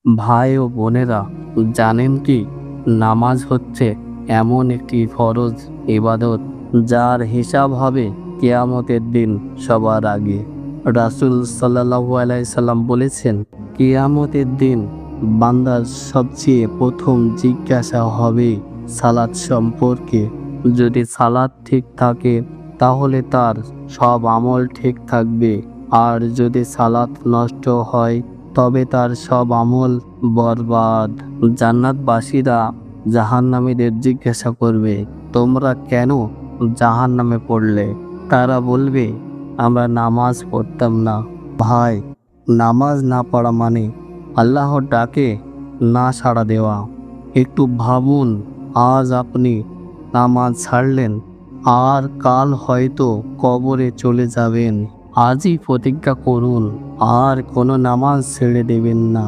ভাই ও বোনেরা, জানেন কি, নামাজ হচ্ছে এমন একটি ফরজ ইবাদত যার হিসাব হবে কিয়ামতের দিন সবার আগে। রাসূল সাল্লাল্লাহু আলাইহি সাল্লাম বলেছেন, কিয়ামতের দিন বান্দার সবচেয়ে প্রথম জিজ্ঞাসা হবে সালাত সম্পর্কে। যদি সালাত ঠিক থাকে তাহলে তার সব আমল ঠিক থাকবে, আর যদি সালাত নষ্ট হয় তবে তার সব আমল বরবাদ। জান্নাতবাসীরা জাহান্নামীদের জিজ্ঞাসা করবে, তোমরা কেন জাহান্নামে পড়লে? তারা বলবে, আমরা নামাজ পড়তাম না। ভাই, নামাজ না পড়া মানে আল্লাহর ডাকে না সাড়া দেওয়া। একটু ভাবুন, আজ আপনি নামাজ ছাড়লেন আর কাল হয়তো কবরে চলে যাবেন। আজই প্রতিজ্ঞা করুন আর কোনো নামাজ ছেড়ে দেবেন না।